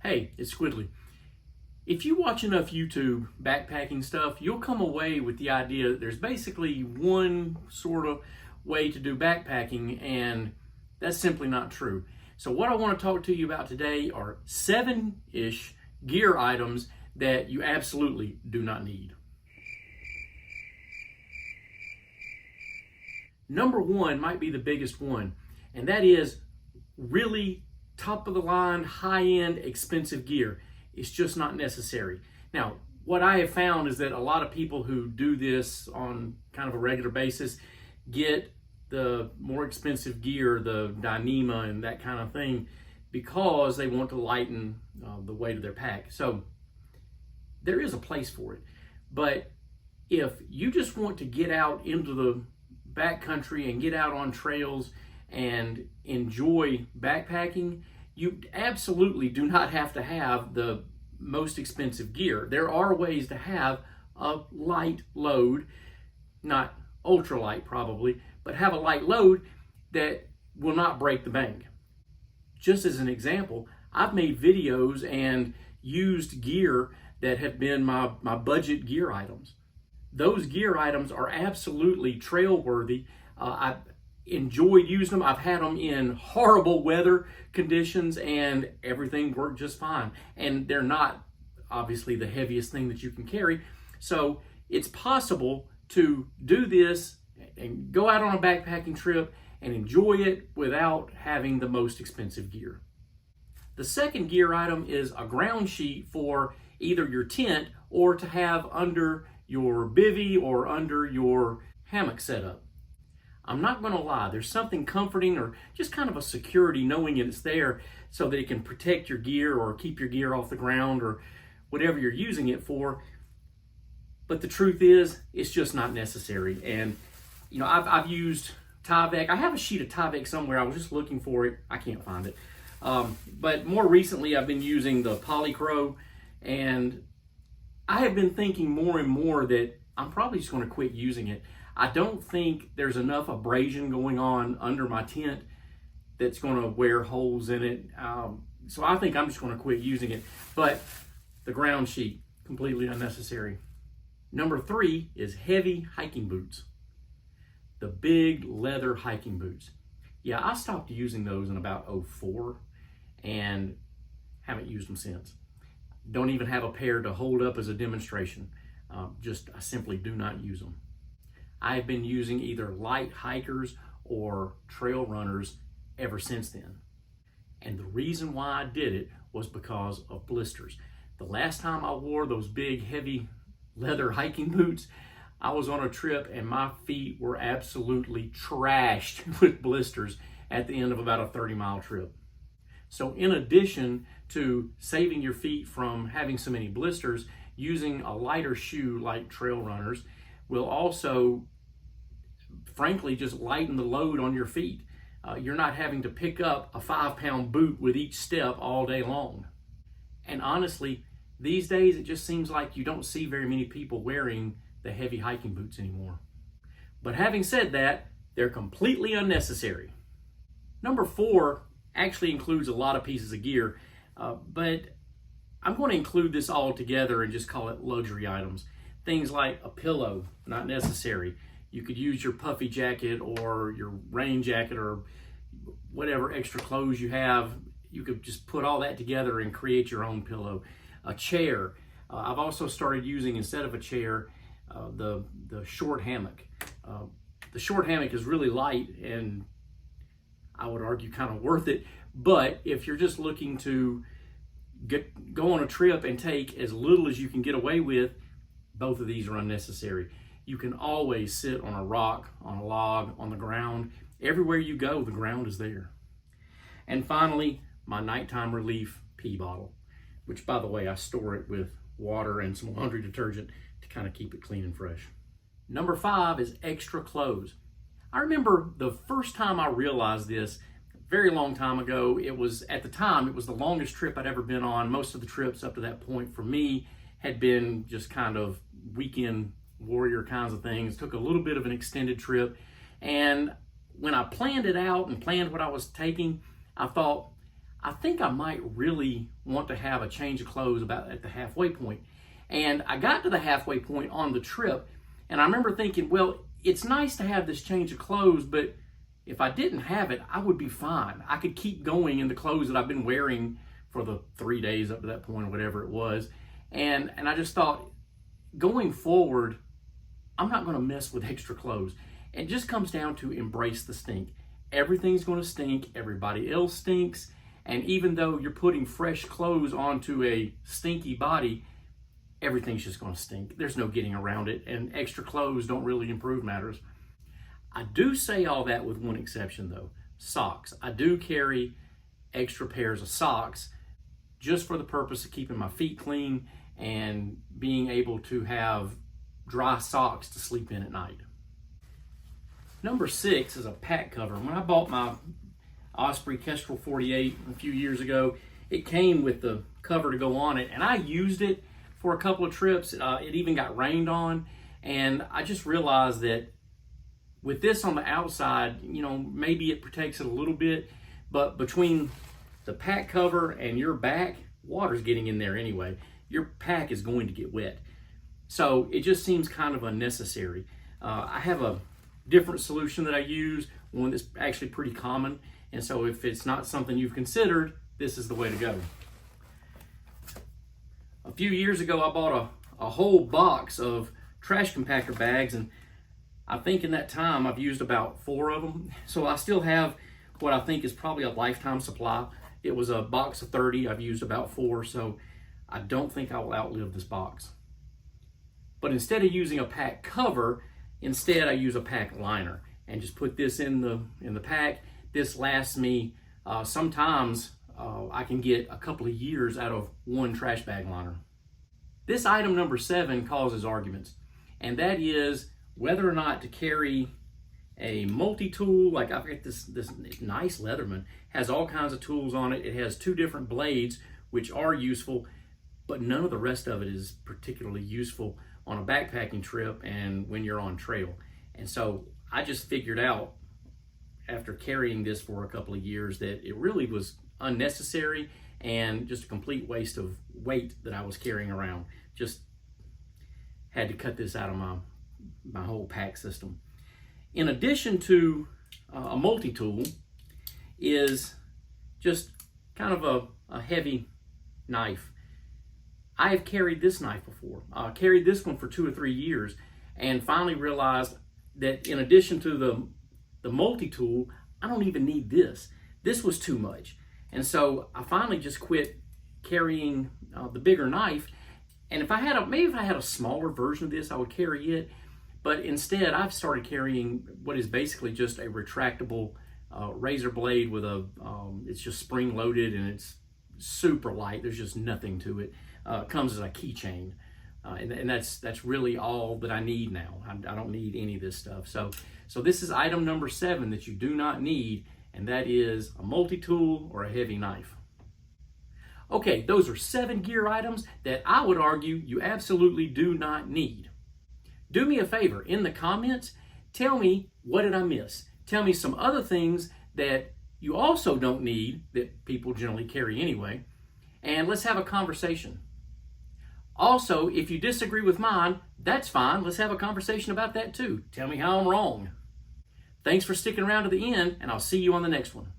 Hey, it's Squidly. If you watch enough YouTube backpacking stuff, you'll come away with the idea that there's basically one sort of way to do backpacking, and that's simply not true. So what I want to talk to you about today are 7-ish gear items that you absolutely do not need. Number one might be the biggest one, and that is really top of the line, high-end, expensive gear. It's just not necessary. Now, what I have found is that a lot of people who do this on kind of a regular basis get the more expensive gear, the Dyneema and that kind of thing, because they want to lighten the weight of their pack. So there is a place for it. But if you just want to get out into the backcountry and get out on trails and enjoy backpacking, you absolutely do not have to have the most expensive gear. There are ways to have a light load, not ultralight probably, but have a light load that will not break the bank. Just as an example, I've made videos and used gear that have been my budget gear items. Those gear items are absolutely trail worthy. I enjoyed using them. I've had them in horrible weather conditions and everything worked just fine. And they're not obviously the heaviest thing that you can carry. So it's possible to do this and go out on a backpacking trip and enjoy it without having the most expensive gear. The second gear item is a ground sheet for either your tent or to have under your bivvy or under your hammock setup. I'm not going to lie, there's something comforting or just kind of a security knowing it's there so that it can protect your gear or keep your gear off the ground or whatever you're using it for. But the truth is, it's just not necessary. And you know, I've used Tyvek. I have a sheet of Tyvek somewhere. I was just looking for it. I can't find it. But more recently, I've been using the Polycro, and I have been thinking more and more that I'm probably just going to quit using it. I don't think there's enough abrasion going on under my tent that's going to wear holes in it. So I think I'm just going to quit using it. But the ground sheet, completely unnecessary. Number 3 is heavy hiking boots. The big leather hiking boots. Yeah, I stopped using those in about 2004 and haven't used them since. Don't even have a pair to hold up as a demonstration. I simply do not use them. I have been using either light hikers or trail runners ever since then. And the reason why I did it was because of blisters. The last time I wore those big heavy leather hiking boots, I was on a trip and my feet were absolutely trashed with blisters at the end of about a 30-mile trip. So in addition to saving your feet from having so many blisters, using a lighter shoe like trail runners will also, frankly, just lighten the load on your feet. You're not having to pick up a 5-pound boot with each step all day long. And honestly, these days it just seems like you don't see very many people wearing the heavy hiking boots anymore. But having said that, they're completely unnecessary. Number 4 actually includes a lot of pieces of gear, but I'm going to include this all together and just call it luxury items. Things like a pillow, not necessary. You could use your puffy jacket or your rain jacket or whatever extra clothes you have. You could just put all that together and create your own pillow. A chair. I've also started using, instead of a chair, the short hammock. The short hammock is really light and I would argue kind of worth it. But if you're just looking to go on a trip and take as little as you can get away with, both of these are unnecessary. You can always sit on a rock, on a log, on the ground. Everywhere you go, the ground is there. And finally, my nighttime relief pee bottle, which, by the way, I store it with water and some laundry detergent to kind of keep it clean and fresh. Number 5 is extra clothes. I remember the first time I realized this, a very long time ago. At the time, it was the longest trip I'd ever been on. Most of the trips up to that point for me had been just kind of weekend warrior kinds of things. Took a little bit of an extended trip. And when I planned it out and planned what I was taking, I thought, I think I might really want to have a change of clothes about at the halfway point. And I got to the halfway point on the trip, and I remember thinking, well, it's nice to have this change of clothes, but if I didn't have it, I would be fine. I could keep going in the clothes that I've been wearing for the 3 days up to that point, or whatever it was. And I just thought, going forward, I'm not going to mess with extra clothes. It just comes down to embrace the stink. Everything's going to stink. Everybody else stinks. And even though you're putting fresh clothes onto a stinky body, everything's just going to stink. There's no getting around it. And extra clothes don't really improve matters. I do say all that with one exception, though. Socks. I do carry extra pairs of socks just for the purpose of keeping my feet clean and being able to have dry socks to sleep in at night. Number 6 is a pack cover. When I bought my Osprey Kestrel 48 a few years ago, it came with the cover to go on it, and I used it for a couple of trips. It even got rained on, and I just realized that with this on the outside, you know, maybe it protects it a little bit, but between the pack cover and your back, water's getting in there anyway. Your pack is going to get wet. So it just seems kind of unnecessary. I have a different solution that I use, one that's actually pretty common. And so if it's not something you've considered, this is the way to go. A few years ago, I bought a whole box of trash compactor bags, and I think in that time I've used about 4 of them. So I still have what I think is probably a lifetime supply. It was a box of 30. I've used about 4, so I don't think I will outlive this box. But instead of using a pack cover, instead I use a pack liner and just put this in the pack. This lasts me, sometimes I can get a couple of years out of one trash bag liner. This item number 7 causes arguments, and that is whether or not to carry a multi-tool. Like I've got this nice Leatherman, has all kinds of tools on it. It has 2 different blades, which are useful, but none of the rest of it is particularly useful on a backpacking trip and when you're on trail. And so I just figured out after carrying this for a couple of years that it really was unnecessary and just a complete waste of weight that I was carrying around. Just had to cut this out of my whole pack system. In addition to a multi-tool is just kind of a heavy knife. I have carried this knife before. I carried this one for 2 or 3 years and finally realized that in addition to the multi-tool, I don't even need this. This was too much. And so I finally just quit carrying the bigger knife. And if I had a smaller version of this, I would carry it. But instead, I've started carrying what is basically just a retractable razor blade with it's just spring loaded and it's super light. There's just nothing to it. It comes as a keychain. And that's really all that I need now. I don't need any of this stuff. So this is item number 7 that you do not need, and that is a multi-tool or a heavy knife. Okay, those are 7 gear items that I would argue you absolutely do not need. Do me a favor, in the comments, tell me what did I miss. Tell me some other things that you also don't need that people generally carry anyway, and let's have a conversation. Also, if you disagree with mine, that's fine. Let's have a conversation about that too. Tell me how I'm wrong. Thanks for sticking around to the end, and I'll see you on the next one.